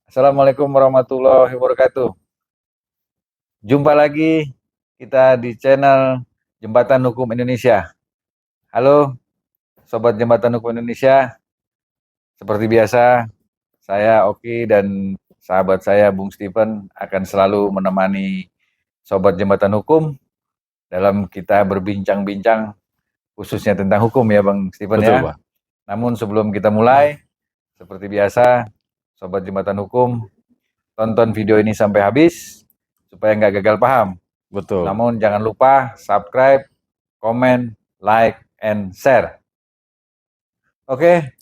Assalamualaikum warahmatullahi wabarakatuh. Jumpa lagi kita di channel Jembatan Hukum Indonesia. Halo, Sobat Jembatan Hukum Indonesia. Seperti biasa, saya Oki dan sahabat saya Bung Stephen akan selalu menemani Sobat Jembatan Hukum dalam kita berbincang-bincang khususnya tentang hukum ya Bang Stephen Betul, ya. Pak. Namun sebelum kita mulai, seperti biasa, Sobat Jembatan Hukum, tonton video ini sampai habis supaya nggak gagal paham. Betul. Namun jangan lupa subscribe, komen, like, and share. Oke,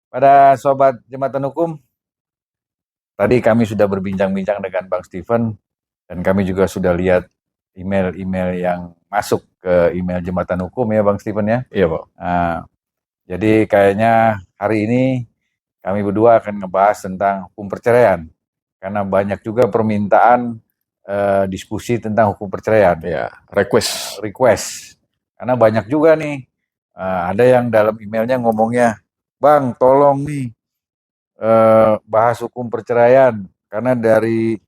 pada Sobat Jembatan Hukum, tadi kami sudah berbincang-bincang dengan Bang Stephen, dan kami juga sudah lihat email-email yang masuk ke email Jembatan Hukum ya Bang Stephen ya. Iya, Pak. Nah, jadi kayaknya hari ini kami berdua akan ngebahas tentang hukum perceraian. Karena banyak juga permintaan diskusi tentang hukum perceraian. Ya, request. Karena banyak juga nih, ada yang dalam emailnya ngomongnya, Bang tolong nih bahas hukum perceraian. Karena dari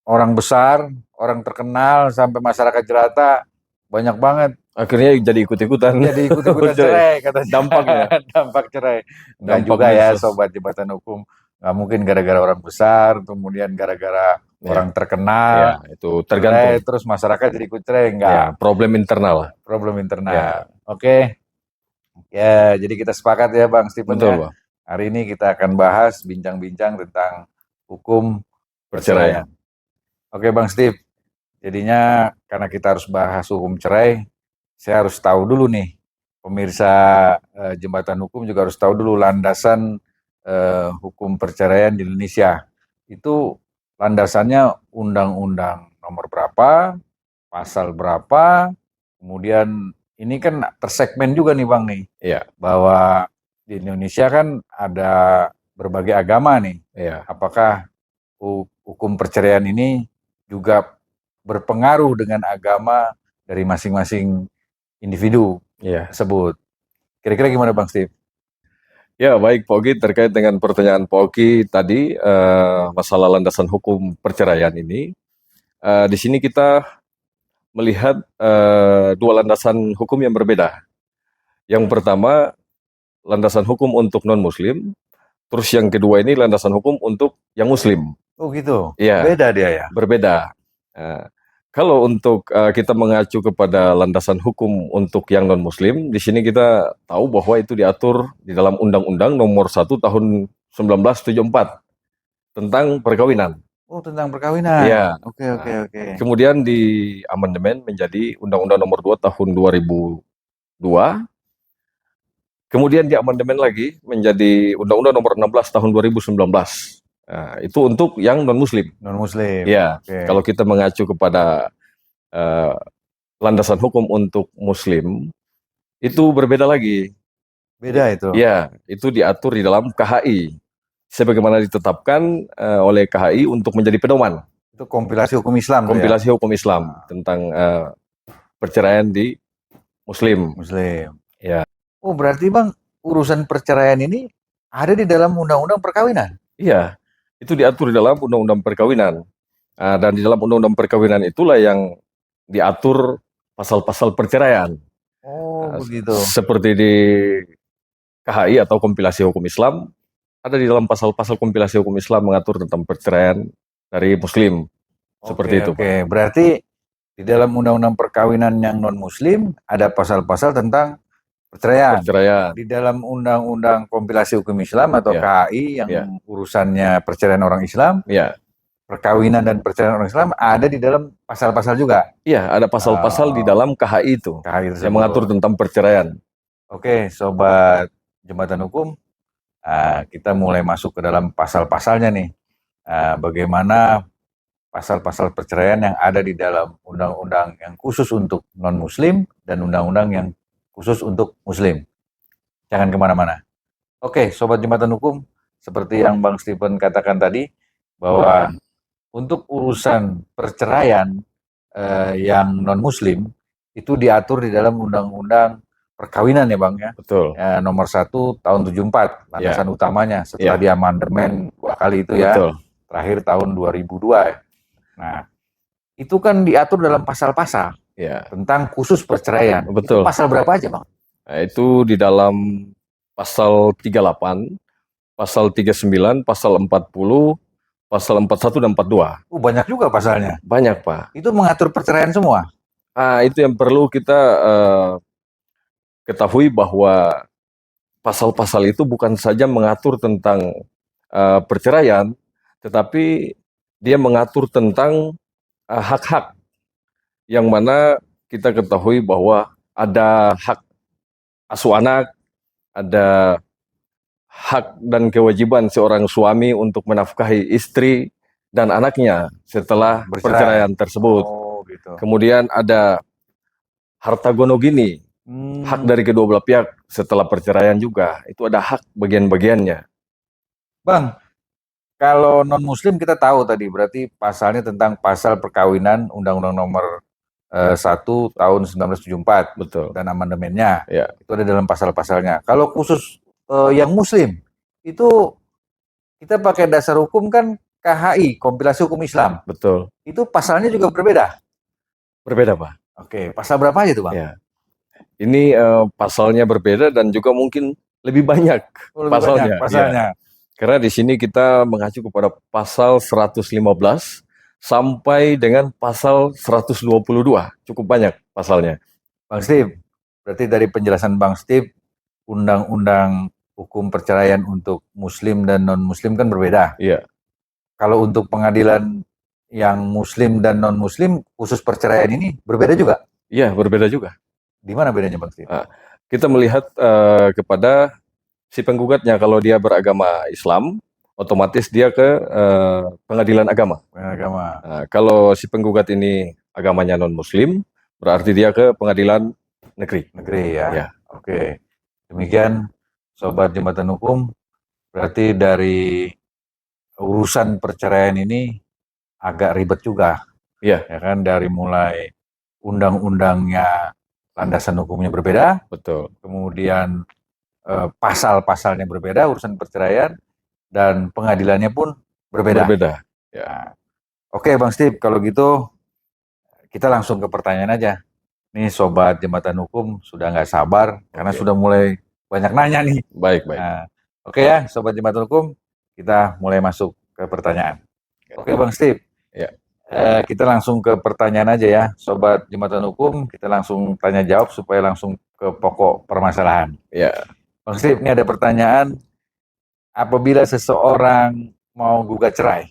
orang besar, orang terkenal, sampai masyarakat jelata, banyak banget. Akhirnya jadi ikut-ikutan. Jadi ikut-ikutan cerai katanya. Dampaknya. Dampak cerai. Enggak juga ya Sobat Jembatan Hukum. Nggak mungkin gara-gara orang besar, kemudian gara-gara orang terkenal. Ya, itu tergantung. Cerai, terus masyarakat jadi ikut cerai. Enggak. Ya, problem internal. Problem internal. Ya. Oke. Ya, jadi kita sepakat ya Bang Stephen. Betul, ya. Pak. Hari ini kita akan bahas bincang-bincang tentang hukum perceraian. Oke Bang Steve. Jadinya karena kita harus bahas hukum cerai, saya harus tahu dulu nih, pemirsa Jembatan Hukum juga harus tahu dulu landasan hukum perceraian di Indonesia. Itu landasannya undang-undang nomor berapa, pasal berapa, kemudian ini kan tersegmen juga nih Bang nih. Iya. Bahwa di Indonesia kan ada berbagai agama nih. Iya. Apakah hukum perceraian ini juga berpengaruh dengan agama dari masing-masing individu tersebut. Kira-kira gimana Bang Steve? Ya, baik Pak Oki, terkait dengan pertanyaan Pak Oki tadi, masalah landasan hukum perceraian ini, di sini kita melihat dua landasan hukum yang berbeda. Yang pertama, landasan hukum untuk non-muslim, terus yang kedua ini landasan hukum untuk yang muslim. Oh gitu? Iya. Beda dia ya? Berbeda. Kalau untuk kita mengacu kepada landasan hukum untuk yang non-muslim, di sini kita tahu bahwa itu diatur di dalam Undang-Undang Nomor 1 Tahun 1974 tentang perkawinan. Oh, tentang perkawinan. Iya. Oke. Kemudian di amandemen menjadi Undang-Undang Nomor 2 Tahun 2002. Kemudian di amandemen lagi menjadi Undang-Undang Nomor 16 Tahun 2019. Nah, itu untuk yang non-muslim. Non-muslim. Ya, kalau kita mengacu kepada landasan hukum untuk muslim, itu berbeda lagi. Beda itu? Ya, itu diatur di dalam KHI. Sebagaimana ditetapkan oleh KHI untuk menjadi pedoman. Itu kompilasi hukum Islam? Kompilasi hukum Islam tentang perceraian di muslim. Ya. Oh, berarti Bang, urusan perceraian ini ada di dalam Undang-Undang Perkawinan? Iya. Itu diatur di dalam Undang-Undang Perkawinan. Dan di dalam Undang-Undang Perkawinan itulah yang diatur pasal-pasal perceraian. Oh, begitu. Seperti di KHI atau kompilasi hukum Islam, ada di dalam pasal-pasal kompilasi hukum Islam mengatur tentang perceraian dari muslim. Seperti itu, Pak. Berarti di dalam Undang-Undang Perkawinan yang non-muslim ada pasal-pasal tentang perceraian. Di dalam Undang-Undang Kompilasi Hukum Islam atau KHI yang urusannya perceraian orang Islam, perkawinan dan perceraian orang Islam ada di dalam pasal-pasal juga. Iya, ada pasal-pasal di dalam KHI itu yang mengatur tentang perceraian. Oke, Sobat Jembatan Hukum, kita mulai masuk ke dalam pasal-pasalnya nih. Bagaimana pasal-pasal perceraian yang ada di dalam undang-undang yang khusus untuk non-muslim dan undang-undang yang khusus untuk muslim. Jangan kemana-mana. Oke, Sobat Jembatan Hukum, seperti yang Bang Stephen katakan tadi, bahwa untuk urusan perceraian yang non-muslim, itu diatur di dalam Undang-Undang perkawinan ya Bang ya. Betul. Nomor 1 tahun 74 landasan utamanya setelah diamandemen 2 kali itu ya. Betul. Terakhir tahun 2002 ya. Nah, itu kan diatur dalam pasal-pasal tentang khusus perceraian. Betul. Itu pasal berapa aja Bang? Nah, itu di dalam pasal 38, pasal 39, pasal 40, pasal 41 dan 42. Banyak juga pasalnya. Banyak, Pak. Itu mengatur perceraian semua? Itu yang perlu kita ketahui bahwa pasal-pasal itu bukan saja mengatur tentang perceraian, tetapi dia mengatur tentang hak-hak yang mana kita ketahui bahwa ada hak asuh anak, ada hak dan kewajiban seorang suami untuk menafkahi istri dan anaknya setelah perceraian tersebut. Gitu. Kemudian ada harta gonogini, hak dari kedua belah pihak setelah perceraian juga. Itu ada hak bagian-bagiannya. Bang, kalau non-muslim kita tahu tadi, berarti pasalnya tentang pasal perkawinan Undang-Undang nomor 1 tahun 1974. Betul. Dan amandemennya. Ya. Itu ada dalam pasal-pasalnya. Kalau khusus yang muslim, itu kita pakai dasar hukum kan KHI, Kompilasi Hukum Islam. Betul. Itu pasalnya juga berbeda? Berbeda, Pak. Oke, pasal berapa aja tuh Bang? Ya. Ini pasalnya berbeda dan juga mungkin lebih banyak pasalnya. Pasalnya. Ya. Karena di sini kita mengacu kepada pasal 115 sampai dengan pasal 122. Cukup banyak pasalnya. Bang Steve, berarti dari penjelasan Bang Steve, undang-undang hukum perceraian untuk muslim dan non-muslim kan berbeda. Iya. Kalau untuk pengadilan yang muslim dan non-muslim, khusus perceraian ini berbeda juga? Iya, berbeda juga. Di mana bedanya Bang Steve? Kita melihat kepada si penggugatnya. Kalau dia beragama Islam, otomatis dia ke pengadilan agama. Kalau si penggugat ini agamanya non-muslim, berarti dia ke pengadilan negeri. Negeri ya. Oke. Demikian Sobat Jembatan Hukum, berarti dari urusan perceraian ini agak ribet juga. Iya. Ya kan, dari mulai undang-undangnya, landasan hukumnya berbeda. Betul. Kemudian pasal-pasalnya berbeda, urusan perceraian, dan pengadilannya pun berbeda. Ya. Oke Bang Steve, kalau gitu kita langsung ke pertanyaan aja. Nih Sobat Jembatan Hukum sudah nggak sabar karena sudah mulai banyak nanya nih. Baik. Nah, oke ya Sobat Jembatan Hukum, kita mulai masuk ke pertanyaan. Oke Bang Steve. Ya. Kita langsung ke pertanyaan aja ya, Sobat Jembatan Hukum. Kita langsung tanya jawab supaya langsung ke pokok permasalahan. Ya. Bang Steve, ini ada pertanyaan. Apabila seseorang mau gugat cerai,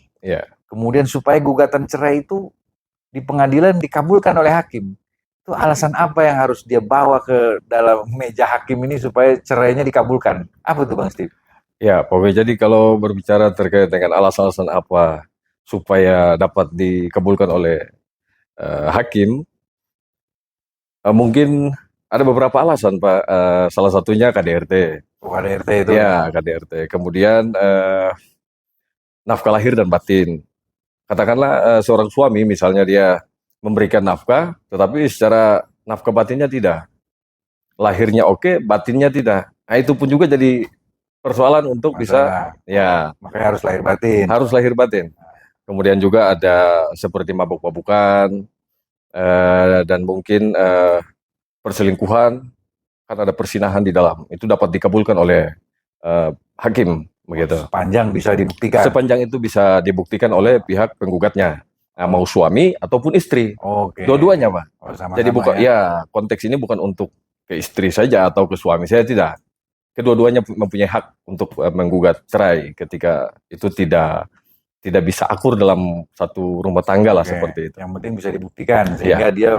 kemudian supaya gugatan cerai itu di pengadilan dikabulkan oleh hakim, itu alasan apa yang harus dia bawa ke dalam meja hakim ini supaya cerainya dikabulkan? Apa tuh Bang Steve? Ya, pokoknya jadi kalau berbicara terkait dengan alasan-alasan apa supaya dapat dikabulkan oleh hakim, mungkin ada beberapa alasan Pak. Salah satunya KDRT. KDRT itu? Ya, KDRT. Kemudian nafkah lahir dan batin. Katakanlah seorang suami misalnya dia memberikan nafkah, tetapi secara nafkah batinnya tidak. Lahirnya oke, batinnya tidak. Nah, itu pun juga jadi persoalan untuk bisa, makanya harus lahir batin. Harus lahir batin. Kemudian juga ada seperti mabuk-mabukan, dan mungkin perselingkuhan, kan ada persinahan di dalam. Itu dapat dikabulkan oleh hakim, begitu. Sepanjang bisa dibuktikan. Sepanjang itu bisa dibuktikan oleh pihak penggugatnya. Mau suami ataupun istri. Dua-duanya, Pak. Jadi bukan konteks ini bukan untuk ke istri saja atau ke suami saya, tidak. Kedua-duanya mempunyai hak untuk menggugat cerai ketika itu tidak bisa akur dalam satu rumah tangga lah, seperti itu. Yang penting bisa dibuktikan sehingga dia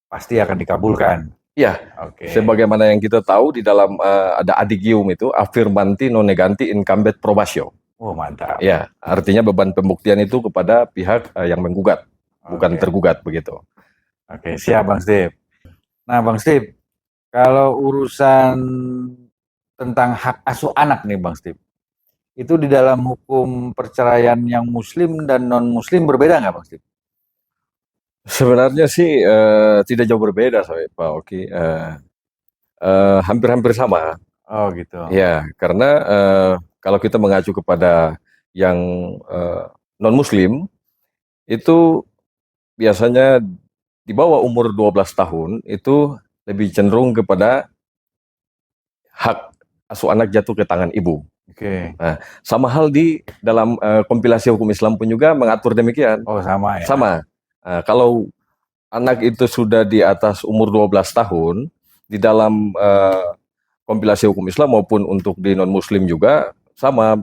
pasti akan dikabulkan. Iya. Sebagaimana yang kita tahu di dalam ada adigium itu affirmanti non neganti incambet probatio. Mantap. Ya, artinya beban pembuktian itu kepada pihak yang menggugat, bukan tergugat, begitu. Siap Bang Steve. Nah Bang Steve, kalau urusan tentang hak asuh anak nih Bang Steve, itu di dalam hukum perceraian yang muslim dan non muslim berbeda nggak Bang Steve? Sebenarnya sih tidak jauh berbeda Pak Oki. hampir-hampir sama. Oh gitu. Ya, karena kalau kita mengacu kepada yang non-Muslim, itu biasanya di bawah umur 12 tahun itu lebih cenderung kepada hak asuh anak jatuh ke tangan ibu. Oke. Nah, sama hal di dalam kompilasi hukum Islam pun juga mengatur demikian. Oh sama ya. Sama. Kalau anak itu sudah di atas umur 12 tahun, di dalam kompilasi hukum Islam maupun untuk di non-Muslim juga sama,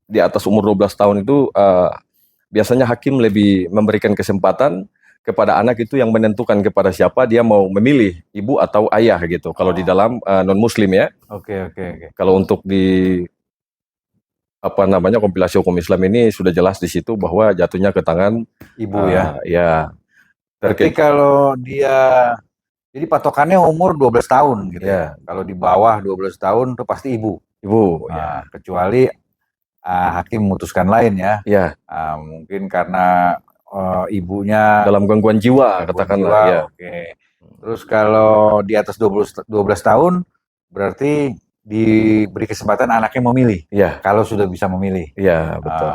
di atas umur 12 tahun itu biasanya hakim lebih memberikan kesempatan kepada anak itu yang menentukan kepada siapa dia mau memilih, ibu atau ayah gitu. Kalau di dalam non-Muslim ya. Oke. Kalau untuk di kompilasi hukum Islam ini sudah jelas di situ bahwa jatuhnya ke tangan ibu ya. Ya. Berarti kalau dia, jadi patokannya umur 12 tahun gitu ya. Kalau di bawah 12 tahun itu pasti ibu. Ibu. Nah, kecuali hakim memutuskan lain ya. Ya. Mungkin karena ibunya dalam gangguan jiwa katakanlah. Ya. Oke. Terus kalau di atas 12 tahun berarti diberi kesempatan anaknya memilih. Ya. Kalau sudah bisa memilih. Ya, betul.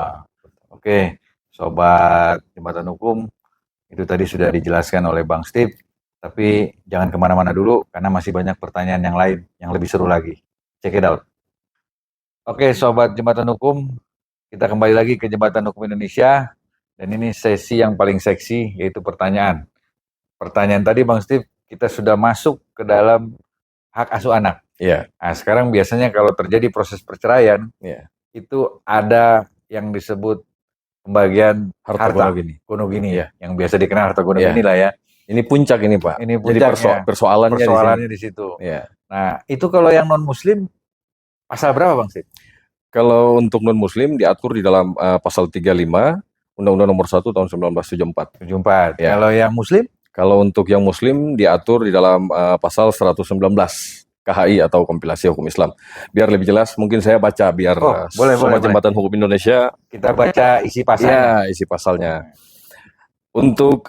Oke, sobat Jembatan Hukum, itu tadi sudah dijelaskan oleh Bang Steve. Tapi jangan kemana-mana dulu karena masih banyak pertanyaan yang lain yang lebih seru lagi. Check it out. Oke, sobat Jembatan Hukum, kita kembali lagi ke Jembatan Hukum Indonesia. Dan ini sesi yang paling seksi, yaitu pertanyaan. Pertanyaan tadi Bang Steve, kita sudah masuk ke dalam hak asuh anak. Iya. Nah, sekarang biasanya kalau terjadi proses perceraian, itu ada yang disebut pembagian harta gono gini ya, yang biasa dikenal harta gono gini lah ya. Ini puncak ini Pak. Ini puncaknya. Jadi persoalannya di situ. Ya. Nah, itu kalau yang non-Muslim, pasal berapa Bang Steve? Kalau untuk non-Muslim diatur di dalam pasal 35 Undang-Undang Nomor 1 tahun 1974. 74. Ya. Kalau yang Muslim? Kalau untuk yang Muslim diatur di dalam pasal 119 KHI atau Kompilasi Hukum Islam. Biar lebih jelas, mungkin saya baca biar boleh. Jembatan Hukum Indonesia. Kita baca isi pasalnya. Ya, isi pasalnya. Untuk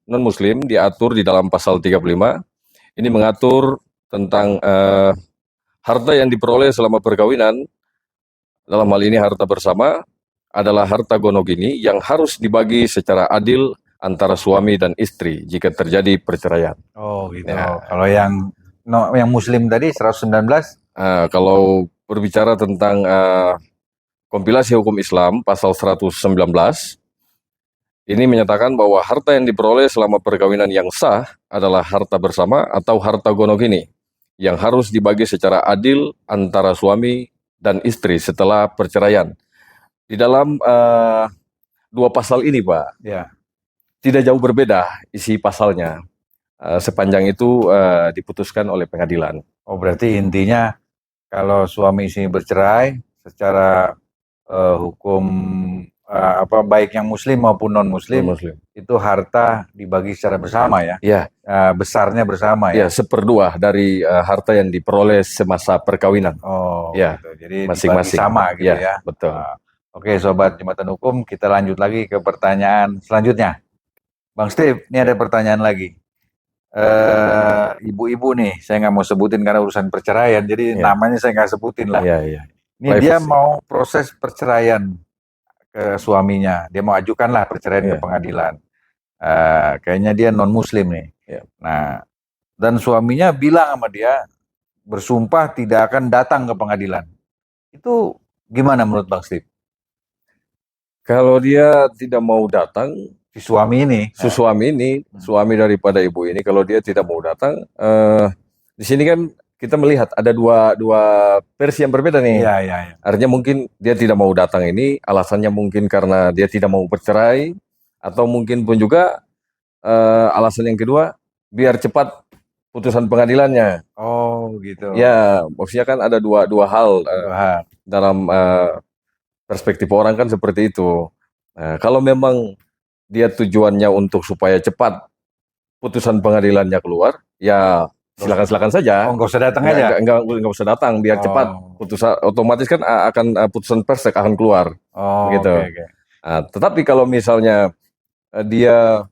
non-Muslim diatur di dalam pasal 35. Ini mengatur tentang harta yang diperoleh selama perkawinan. Dalam hal ini harta bersama adalah harta gonogini yang harus dibagi secara adil antara suami dan istri jika terjadi perceraian. Oh gitu. Ya. Kalau yang Muslim tadi 119? Kalau berbicara tentang kompilasi hukum Islam pasal 119, ini menyatakan bahwa harta yang diperoleh selama perkawinan yang sah adalah harta bersama atau harta gonogini yang harus dibagi secara adil antara suami dan istri setelah perceraian. Di dalam dua pasal ini, Pak, tidak jauh berbeda isi pasalnya. Sepanjang itu diputuskan oleh pengadilan. Oh, berarti intinya kalau suami istri bercerai secara hukum baik yang Muslim maupun non-Muslim, itu harta dibagi secara bersama ya? Iya. Besarnya bersama ya? Iya, 1/2 dari harta yang diperoleh semasa perkawinan. Oh, ya. Gitu. Jadi masing-masing sama gitu ya? Betul. Oke, Sobat Jembatan Hukum, kita lanjut lagi ke pertanyaan selanjutnya. Bang Steve, ini ada pertanyaan lagi. Ibu-ibu nih, saya nggak mau sebutin karena urusan perceraian, jadi namanya saya nggak sebutin lah. Ini dia mau proses perceraian ke suaminya, dia mau ajukan lah perceraian ke pengadilan. Kayaknya dia non-Muslim nih. Nah, dan suaminya bilang sama dia, bersumpah tidak akan datang ke pengadilan. Itu gimana menurut Bang Steve? Kalau dia tidak mau datang, suami ini, suami daripada ibu ini, kalau dia tidak mau datang, di sini kan kita melihat ada dua versi yang berbeda nih. Iya. Artinya mungkin dia tidak mau datang ini, alasannya mungkin karena dia tidak mau bercerai, atau mungkin pun juga alasan yang kedua, biar cepat putusan pengadilannya. Oh gitu. Ya, maksudnya kan ada dua hal dalam perspektif orang kan seperti itu. Nah, kalau memang dia tujuannya untuk supaya cepat putusan pengadilannya keluar, ya silakan saja. Nggak usah datang aja. Nggak usah datang, biar cepat putusan, otomatis kan akan putusan persek akan keluar. Gitu. Okay. Nah, tetapi kalau misalnya dia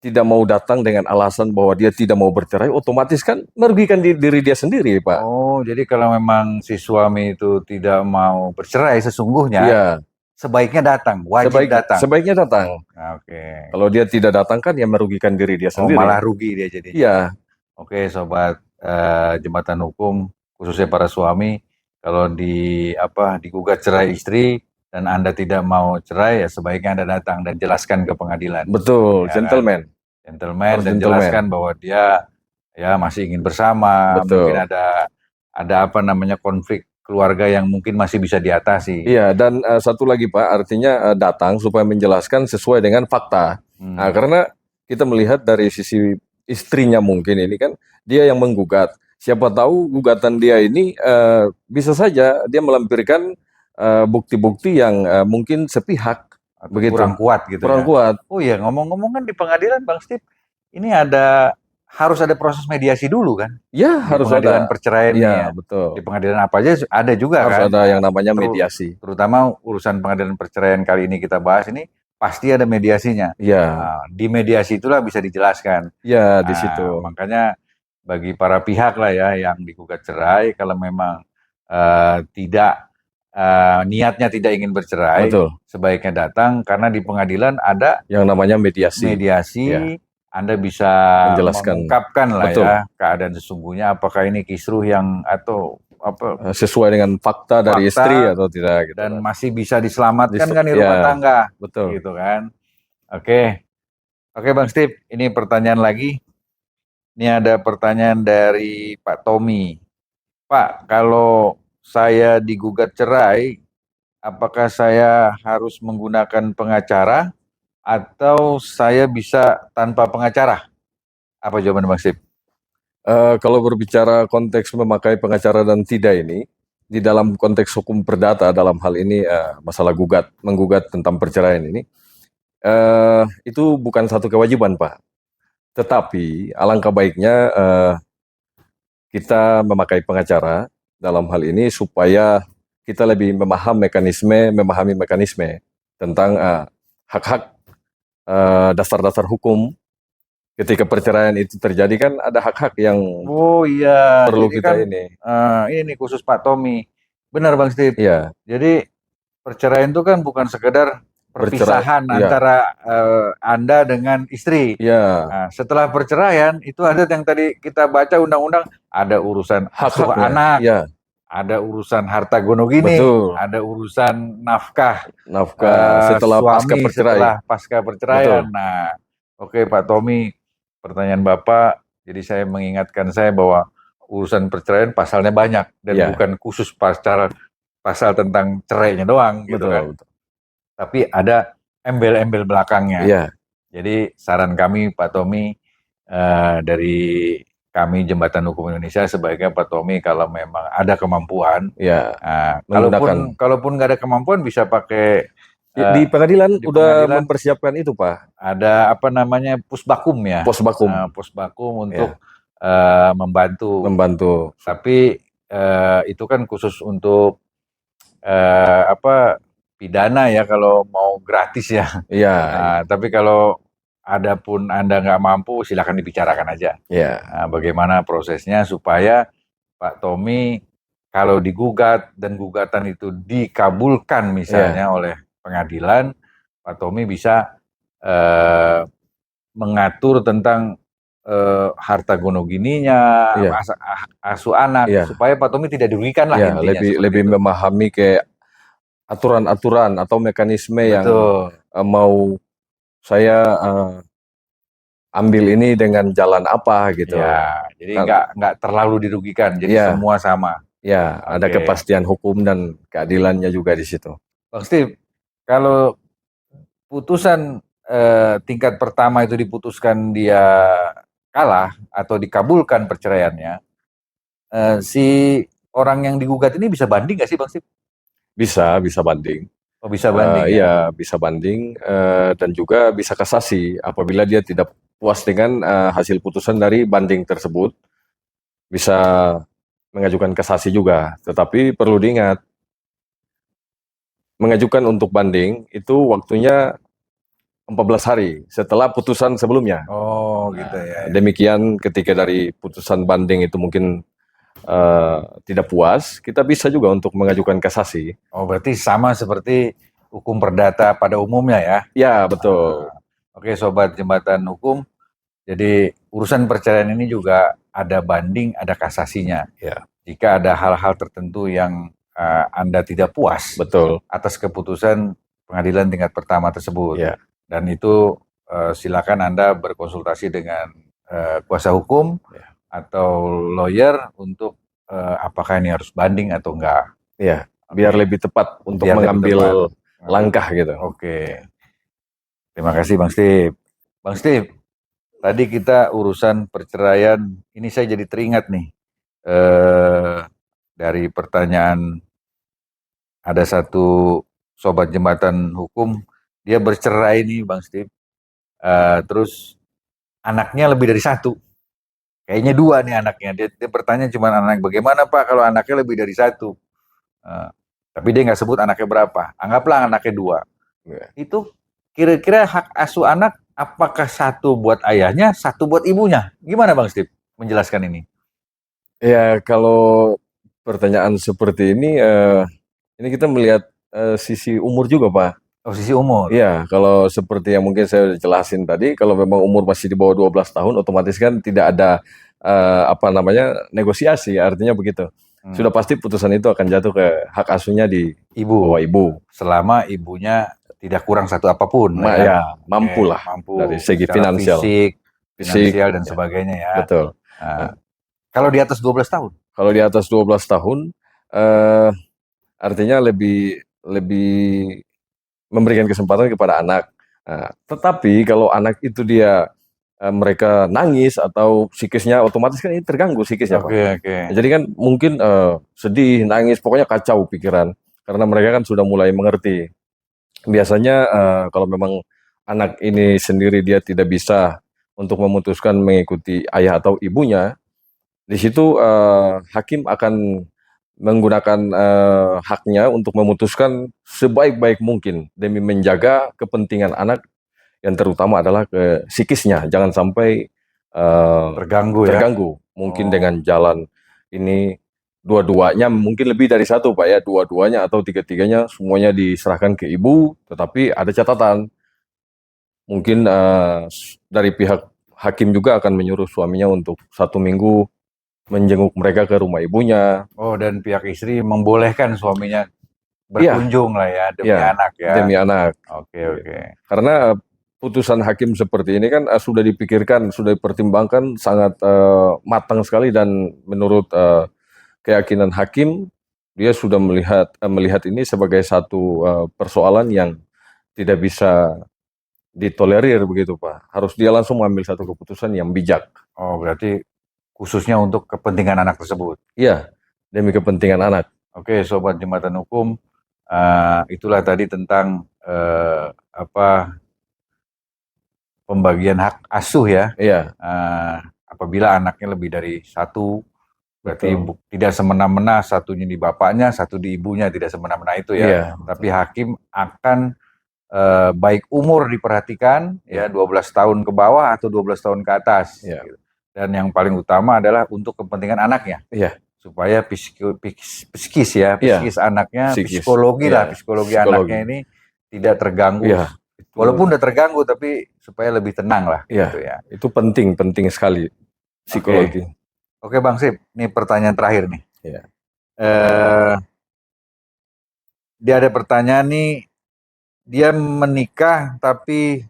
tidak mau datang dengan alasan bahwa dia tidak mau bercerai, otomatis kan merugikan diri dia sendiri, Pak. Oh, jadi kalau memang si suami itu tidak mau bercerai sesungguhnya, Iya, sebaiknya datang, wajib datang. sebaiknya datang. Oke. Kalau dia tidak datang kan ya merugikan diri dia Oh, sendiri. malah rugi dia jadinya. Iya, Oke, sobat jembatan hukum, khususnya para suami, kalau digugat cerai istri dan Anda tidak mau cerai, ya sebaiknya Anda datang dan jelaskan ke pengadilan. betul, Ya kan? gentleman. Gentleman Harus dan gentleman. jelaskan bahwa dia ya masih ingin bersama, Betul. mungkin ada konflik keluarga yang mungkin masih bisa diatasi. Iya, dan satu lagi Pak, artinya datang supaya menjelaskan sesuai dengan fakta. Nah, karena kita melihat dari sisi istrinya mungkin ini kan dia yang menggugat. Siapa tahu gugatan dia ini bisa saja dia melampirkan bukti-bukti yang mungkin sepihak, begitu. Kurang kuat gitu Kurang ya. kuat. Oh iya, ngomong-ngomong kan di pengadilan Bang Steve, ini harus ada proses mediasi dulu kan? Ya, Di harus pengadilan ada. perceraian nih Iya, ya. betul. Di pengadilan apa aja ada juga Harus kan? ada yang namanya mediasi. Terutama urusan pengadilan perceraian kali ini kita bahas ini pasti ada mediasinya. Iya. Nah, di mediasi itulah bisa dijelaskan. Iya, di Nah, situ. makanya bagi para pihak lah ya yang digugat cerai, kalau memang niatnya tidak ingin bercerai, Betul. sebaiknya datang karena di pengadilan ada Yang namanya mediasi. Ya. Anda bisa Menjelaskan. mengungkapkan lah Betul. ya keadaan sesungguhnya, apakah ini kisruh yang atau apa sesuai dengan fakta dari istri atau tidak gitu. Dan masih bisa diselamatkan kan di rumah tangga. Betul. Gitu kan. Oke, Bang Steve, ini pertanyaan lagi. Ini ada pertanyaan dari Pak Tommy. Pak, kalau saya digugat cerai, apakah saya harus menggunakan pengacara atau saya bisa tanpa pengacara? Apa jawaban Bang Steve? Kalau berbicara konteks memakai pengacara dan tidak ini, di dalam konteks hukum perdata dalam hal ini masalah menggugat tentang perceraian ini, itu bukan satu kewajiban Pak. Tetapi alangkah baiknya kita memakai pengacara dalam hal ini supaya kita lebih memahami mekanisme tentang hak-hak dasar-dasar hukum. Ketika perceraian itu terjadi kan ada hak-hak yang perlu kita kan, ini khusus Pak Tommy. Benar Bang Steve. Iya. Jadi perceraian itu kan bukan sekedar perpisahan antara Anda dengan istri. Iya. Nah, setelah perceraian itu ada yang tadi kita baca undang-undang, ada urusan asuh anak, ada urusan harta gono gini, ada urusan nafkah setelah pasca perceraian. Nah, oke Pak Tommy, pertanyaan Bapak, jadi saya mengingatkan saya bahwa urusan perceraian pasalnya banyak dan bukan khusus pasal tentang cerainya doang gitu kan. Betul. Tapi ada embel-embel belakangnya. Iya. Jadi saran kami Pak Tommy dari kami Jembatan Hukum Indonesia sebaiknya Pak Tommy kalau memang ada kemampuan, kalaupun nggak ada kemampuan bisa pakai di pengadilan udah mempersiapkan itu Pak. Ada pusbakum ya. Pusbakum untuk membantu. Tapi itu kan khusus untuk pidana ya kalau mau gratis ya. Iya. Tapi kalau adapun Anda nggak mampu, silakan dibicarakan aja. Iya. Bagaimana prosesnya supaya Pak Tommy kalau digugat dan gugatan itu dikabulkan misalnya oleh pengadilan, Pak Tommy bisa mengatur tentang harta gono gininya, asuh anak, supaya Pak Tommy tidak dirugikan lah intinya. Lebih memahami kayak aturan-aturan atau mekanisme yang mau saya ambil ini dengan jalan apa gitu. Ya, jadi nggak terlalu dirugikan, jadi semua sama. Ya, ada kepastian hukum dan keadilannya juga di situ. Bang Steve, kalau putusan tingkat pertama itu diputuskan dia kalah atau dikabulkan perceraiannya, si orang yang digugat ini bisa banding nggak sih Bang Steve? Bisa banding. Oh, bisa banding ya? Iya, bisa banding dan juga bisa kasasi apabila dia tidak puas dengan hasil putusan dari banding tersebut. Bisa mengajukan kasasi juga, tetapi perlu diingat mengajukan untuk banding itu waktunya 14 hari setelah putusan sebelumnya. Oh, gitu ya. Demikian ketika dari putusan banding itu mungkin tidak puas, kita bisa juga untuk mengajukan kasasi. Oh, berarti sama seperti hukum perdata pada umumnya ya? Ya, betul. Oke, Sobat Jembatan Hukum. Jadi urusan perceraian ini juga ada banding, ada kasasinya. Ya, Jika ada hal-hal tertentu yang Anda tidak puas betul. atas keputusan pengadilan tingkat pertama tersebut. Ya. Dan itu silakan Anda berkonsultasi dengan kuasa hukum atau lawyer untuk apakah ini harus banding atau enggak. Ya, biar lebih tepat untuk mengambil langkah gitu. Oke. Terima kasih Bang Steve. Bang Steve, tadi kita urusan perceraian, ini saya jadi teringat nih dari pertanyaan ada satu sobat jembatan hukum, dia bercerai nih Bang Steve, terus anaknya lebih dari satu, kayaknya dua nih anaknya. Dia bertanya cuma anak bagaimana Pak kalau anaknya lebih dari satu, tapi dia nggak sebut anaknya berapa. Anggaplah anaknya dua. Itu kira-kira hak asuh anak apakah satu buat ayahnya, satu buat ibunya? Gimana Bang Steve menjelaskan ini? Ya, kalau pertanyaan seperti ini kita melihat sisi umur juga, Pak. Oh, sisi umur? Iya, kalau seperti yang mungkin saya jelasin tadi, kalau memang umur masih di bawah 12 tahun, otomatis kan tidak ada negosiasi, artinya begitu. Sudah pasti putusan itu akan jatuh ke hak asuhnya di bawah ibu. Selama ibunya tidak kurang satu apapun. Mampu lah dari segi finansial. Finansial dan sebagainya ya. Betul. Kalau di atas 12 tahun? Kalau di atas 12 tahun, artinya lebih memberikan kesempatan kepada anak. Tetapi kalau anak itu mereka nangis atau psikisnya otomatis kan ini terganggu psikisnya, Pak. Jadi kan mungkin sedih, nangis, pokoknya kacau pikiran karena mereka kan sudah mulai mengerti. Biasanya kalau memang anak ini sendiri dia tidak bisa untuk memutuskan mengikuti ayah atau ibunya, di situ hakim akan menggunakan haknya untuk memutuskan sebaik-baik mungkin demi menjaga kepentingan anak yang terutama adalah ke psikisnya, jangan sampai terganggu. Mungkin dengan jalan ini dua-duanya, mungkin lebih dari satu Pak ya, dua-duanya atau tiga-tiganya semuanya diserahkan ke ibu, tetapi ada catatan. Mungkin dari pihak hakim juga akan menyuruh suaminya untuk 1 minggu menjenguk mereka ke rumah ibunya. Oh, dan pihak istri membolehkan suaminya berkunjung lah ya, demi anak ya. Demi anak. Oke. Karena putusan hakim seperti ini kan sudah dipikirkan, sudah dipertimbangkan sangat matang sekali, dan menurut keyakinan hakim, dia sudah melihat ini sebagai satu persoalan yang tidak bisa ditolerir begitu Pak. Harus dia langsung mengambil satu keputusan yang bijak. Oh, berarti khususnya untuk kepentingan anak tersebut? Iya, demi kepentingan anak. Oke, Sobat Jembatan Hukum, itulah tadi tentang pembagian hak asuh ya. Iya. Apabila anaknya lebih dari satu, berarti tidak semena-mena satunya di bapaknya, satu di ibunya, tidak semena-mena itu ya. Iya. Tapi hakim akan baik umur diperhatikan ya, 12 tahun ke bawah atau 12 tahun ke atas. Iya. Dan yang paling utama adalah untuk kepentingan anaknya. Iya. Supaya psikis anaknya, psikologi anaknya ini tidak terganggu. Iya. Walaupun udah terganggu, tapi supaya lebih tenang lah. Iya. Gitu ya. Itu penting sekali psikologi. Oke Bang Sip, ini pertanyaan terakhir nih. Iya. Dia ada pertanyaan nih, dia menikah tapi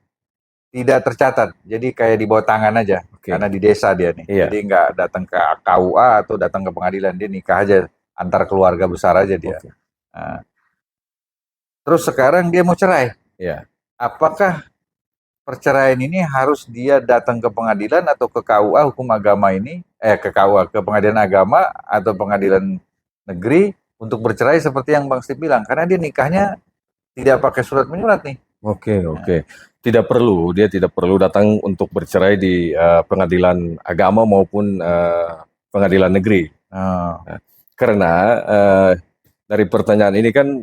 tidak tercatat, jadi kayak di bawah tangan aja, karena di desa dia nih. Jadi nggak datang ke KUA atau datang ke pengadilan, dia nikah aja antar keluarga besar aja dia. Nah, terus sekarang dia mau cerai. Apakah perceraian ini harus dia datang ke pengadilan atau ke KUA hukum agama ini, ke KUA, ke pengadilan agama atau pengadilan negeri untuk bercerai seperti yang Bang Steve bilang, karena dia nikahnya tidak pakai surat menyurat nih. Oke. Dia tidak perlu datang untuk bercerai di pengadilan agama maupun pengadilan negeri. Karena dari pertanyaan ini kan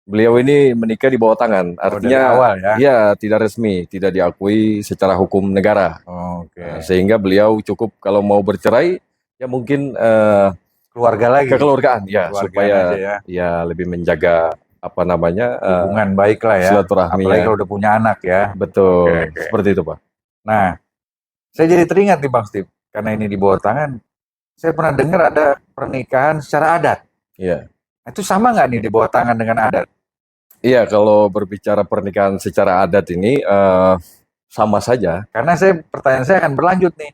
beliau ini menikah di bawah tangan, artinya dari awal ya. Ya tidak resmi, tidak diakui secara hukum negara. Oke. Sehingga beliau cukup kalau mau bercerai ya mungkin Keluarga lagi. kekeluargaan ya, Keluargaan supaya aja ya. ya lebih menjaga apa namanya hubungan baik lah ya. silaturahmi Apalagi ya. kalau udah punya anak ya. Betul. Seperti itu Pak. Nah, saya jadi teringat nih Bang Steve, karena ini di bawah tangan. Saya pernah dengar ada pernikahan secara adat. Iya. Itu sama nggak nih di bawah tangan dengan adat? Iya, kalau berbicara pernikahan secara adat ini sama saja. Karena pertanyaan saya akan berlanjut nih.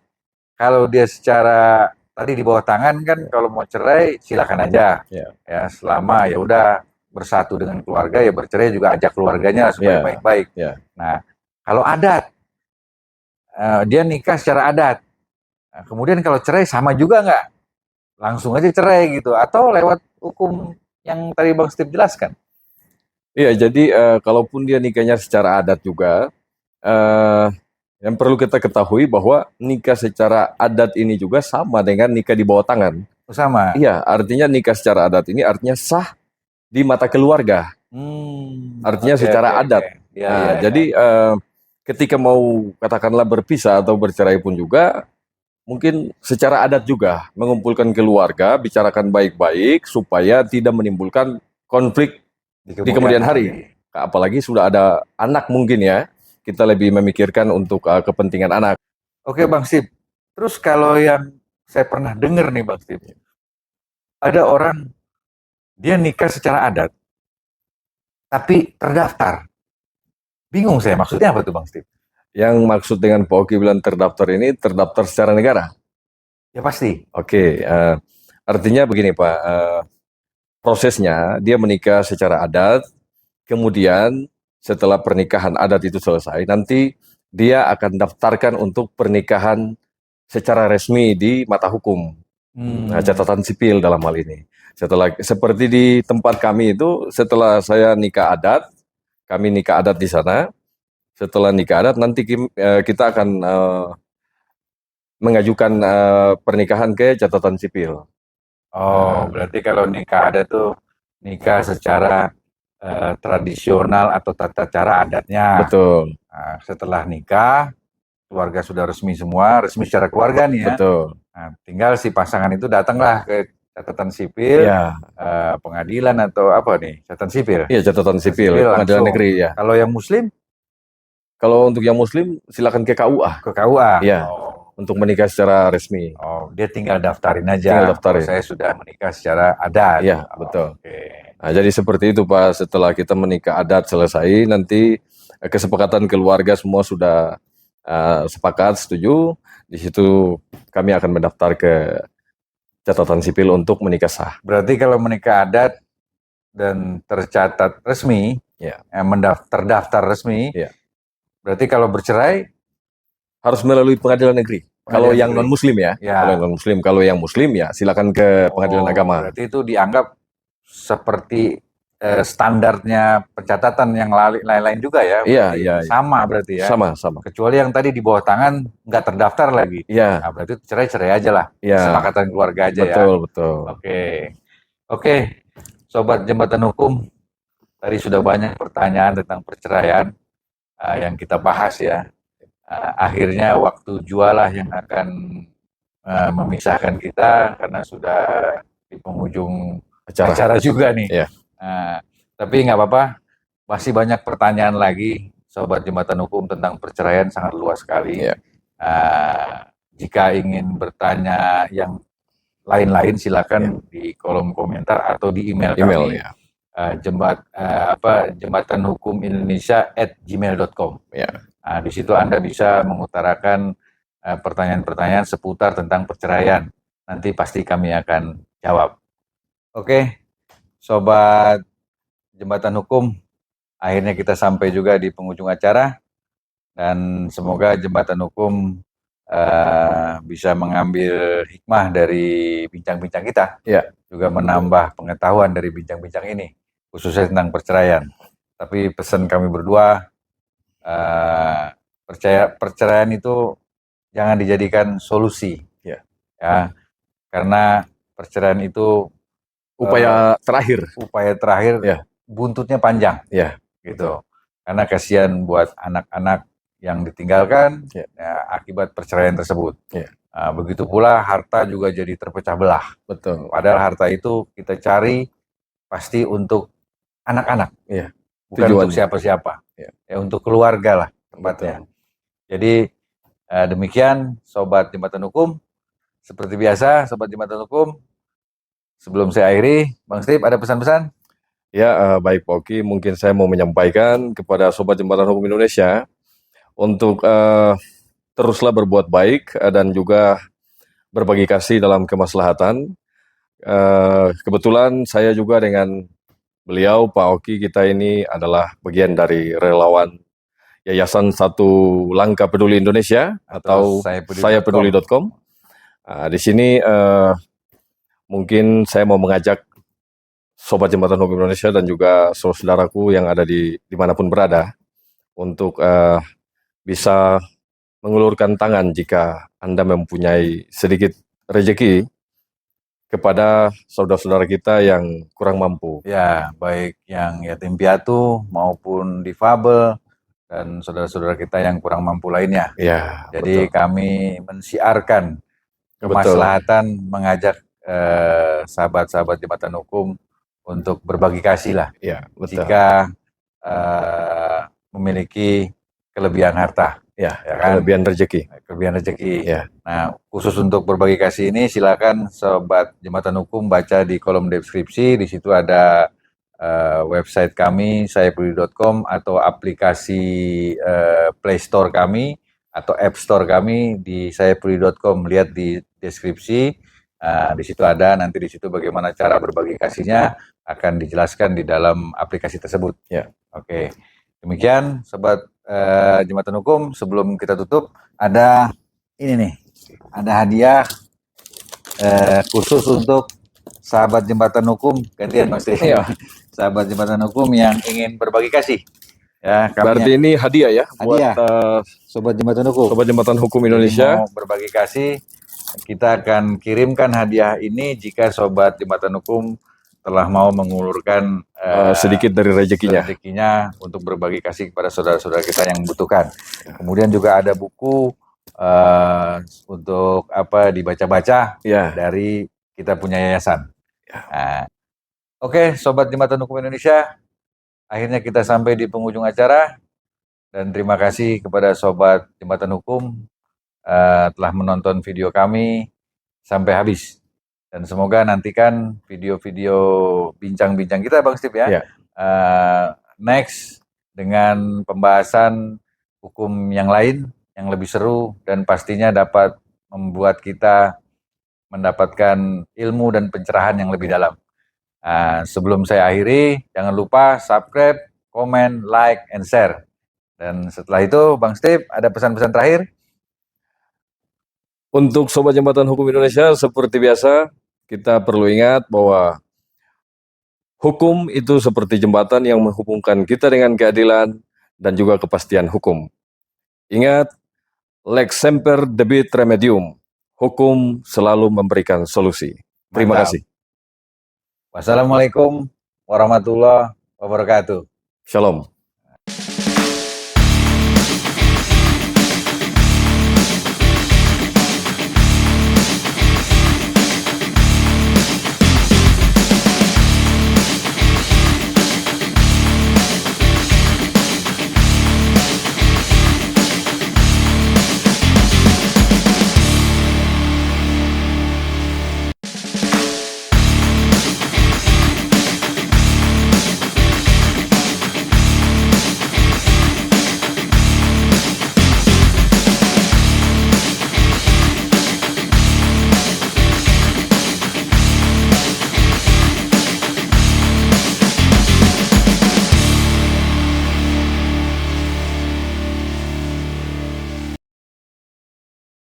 Kalau dia secara tadi di bawah tangan kan, kalau mau cerai silakan aja. Ya. Ya selama ya udah bersatu dengan keluarga, ya bercerai juga ajak keluarganya supaya baik-baik. Ya. Nah, kalau adat, dia nikah secara adat. Nah, kemudian kalau cerai sama juga nggak? Langsung aja cerai gitu, atau lewat hukum yang tadi Bang Steve jelaskan? Iya, jadi kalaupun dia nikahnya secara adat juga, yang perlu kita ketahui bahwa nikah secara adat ini juga sama dengan nikah di bawah tangan. Sama? Iya, artinya nikah secara adat ini artinya sah di mata keluarga. Artinya secara adat. Jadi ketika mau katakanlah berpisah atau bercerai pun juga, mungkin secara adat juga mengumpulkan keluarga, bicarakan baik-baik supaya tidak menimbulkan konflik di kemudian hari. Apalagi sudah ada anak mungkin ya, kita lebih memikirkan untuk kepentingan anak. Oke Bang Steve, terus kalau yang saya pernah dengar nih Bang Steve, ada orang dia nikah secara adat, tapi terdaftar. Bingung saya, maksudnya apa tuh Bang Steve? Yang maksud dengan Pak Oki bilang terdaftar ini, terdaftar secara negara? Ya pasti. Oke, artinya begini Pak, prosesnya dia menikah secara adat, kemudian setelah pernikahan adat itu selesai, nanti dia akan daftarkan untuk pernikahan secara resmi di mata hukum, catatan sipil dalam hal ini. Setelah seperti di tempat kami itu, setelah saya nikah adat, kami nikah adat di sana. Setelah nikah adat nanti kita akan mengajukan pernikahan ke catatan sipil. Berarti kalau nikah adat tuh nikah secara tradisional atau tata cara adatnya. Betul. Nah, setelah nikah, keluarga sudah resmi semua, resmi secara keluarga nih ya. Betul. Nah, tinggal si pasangan itu datanglah ke catatan sipil, pengadilan atau apa nih, catatan sipil. Iya, catatan sipil, pengadilan negeri ya. Kalau yang Muslim? Kalau untuk yang Muslim silakan ke KUA. Ke KUA. Iya. Untuk menikah secara resmi. Dia tinggal daftarin aja. Tinggal daftarin. Saya sudah menikah secara adat. Iya, betul. Nah, jadi seperti itu Pak, setelah kita menikah adat selesai, nanti kesepakatan keluarga semua sudah sepakat, setuju. Di situ kami akan mendaftar ke catatan sipil untuk menikah sah. Berarti kalau menikah adat dan tercatat resmi, terdaftar resmi, berarti kalau bercerai harus melalui pengadilan negeri. Kalau yang non Muslim ya. Kalau yang non Muslim, kalau yang Muslim ya silakan ke pengadilan agama. Berarti itu dianggap seperti standarnya pencatatan yang lain-lain juga ya. Iya. Sama berarti ya. Sama. Kecuali yang tadi di bawah tangan nggak terdaftar lagi. Iya. Nah, berarti cerai aja lah. Kesepakatan keluarga aja ya. Betul. Oke. Sobat Jembatan Hukum, tadi sudah banyak pertanyaan tentang perceraian yang kita bahas ya. Akhirnya waktu jualah yang akan memisahkan kita karena sudah di penghujung acara juga nih. Tapi nggak apa-apa, masih banyak pertanyaan lagi Sobat Jembatan Hukum tentang perceraian, sangat luas sekali. Jika ingin bertanya yang lain-lain silakan di kolom komentar atau di email kami. jembatanhukumindonesia@gmail.com. Nah, di situ Anda bisa mengutarakan pertanyaan-pertanyaan seputar tentang perceraian. Nanti pasti kami akan jawab. Oke, Sobat Jembatan Hukum, akhirnya kita sampai juga di penghujung acara. Dan semoga Jembatan Hukum bisa mengambil hikmah dari bincang-bincang kita. Juga menambah pengetahuan dari bincang-bincang ini, khususnya tentang perceraian. Tapi pesan kami berdua, perceraian itu jangan dijadikan solusi, ya, karena perceraian itu upaya terakhir, buntutnya panjang, Ya, gitu. Karena kasihan buat anak-anak yang ditinggalkan akibat perceraian tersebut. Begitu pula harta juga jadi terpecah belah. betul. Padahal harta itu kita cari pasti untuk anak-anak, bukan untuk siapa-siapa, untuk keluarga lah tempatnya. Jadi demikian Sobat Jembatan Hukum. Seperti biasa, Sobat Jembatan Hukum, sebelum saya akhiri, Bang Steve ada pesan-pesan? Ya, baik Pak Oki, mungkin saya mau menyampaikan kepada Sobat Jembatan Hukum Indonesia untuk teruslah berbuat baik dan juga berbagi kasih dalam kemaslahatan. Kebetulan saya juga dengan beliau, Pak Oki, kita ini adalah bagian dari relawan Yayasan Satu Langkah Peduli Indonesia atau sayapeduli.com. Di sini mungkin saya mau mengajak Sobat Jembatan Hukum Indonesia dan juga saudaraku yang ada di dimanapun berada untuk bisa mengulurkan tangan jika Anda mempunyai sedikit rezeki kepada saudara-saudara kita yang kurang mampu. Ya, baik yang yatim piatu maupun difabel dan saudara-saudara kita yang kurang mampu lainnya. Ya, jadi betul. Kami mensiarkan kemaslahatan mengajak sahabat-sahabat Jembatan Hukum untuk berbagi kasih lah. Ya, betul. Jika memiliki kelebihan harta. Ya kan? Kelebihan rezeki. Ya. Nah, khusus untuk berbagi kasih ini silakan Sobat Jembatan Hukum baca di kolom deskripsi. Di situ ada website kami sayapeduli.com atau aplikasi Play Store kami atau App Store kami di sayapeduli.com. Lihat di deskripsi. Di situ ada, nanti di situ bagaimana cara berbagi kasihnya akan dijelaskan di dalam aplikasi tersebut. Ya. Oke. Demikian Sobat Jembatan Hukum, sebelum kita tutup ada ini nih, ada hadiah khusus untuk sahabat Jembatan Hukum, gantian Mas Tri. Sahabat Jembatan Hukum yang ingin berbagi kasih. Ya, berarti ini hadiah ya buat Sobat Jembatan Hukum. Sobat Jembatan Hukum Indonesia. Mau berbagi kasih, kita akan kirimkan hadiah ini jika Sobat Jembatan Hukum telah mau mengulurkan sedikit dari rezekinya untuk berbagi kasih kepada saudara-saudara kita yang membutuhkan. Kemudian juga ada buku untuk dibaca-baca dari kita punya yayasan. Oke, Sobat Jembatan Hukum Indonesia, akhirnya kita sampai di penghujung acara dan terima kasih kepada Sobat Jembatan Hukum telah menonton video kami sampai habis. Dan semoga nantikan video-video bincang-bincang kita Bang Steve ya. Next dengan pembahasan hukum yang lain yang lebih seru dan pastinya dapat membuat kita mendapatkan ilmu dan pencerahan yang lebih dalam. Sebelum saya akhiri, jangan lupa subscribe, komen, like, and share. Dan setelah itu Bang Steve ada pesan-pesan terakhir? Untuk Sobat Jembatan Hukum Indonesia, seperti biasa, kita perlu ingat bahwa hukum itu seperti jembatan yang menghubungkan kita dengan keadilan dan juga kepastian hukum. Ingat, lex semper debit remedium, hukum selalu memberikan solusi. Terima kasih. Wassalamualaikum warahmatullahi wabarakatuh. Shalom.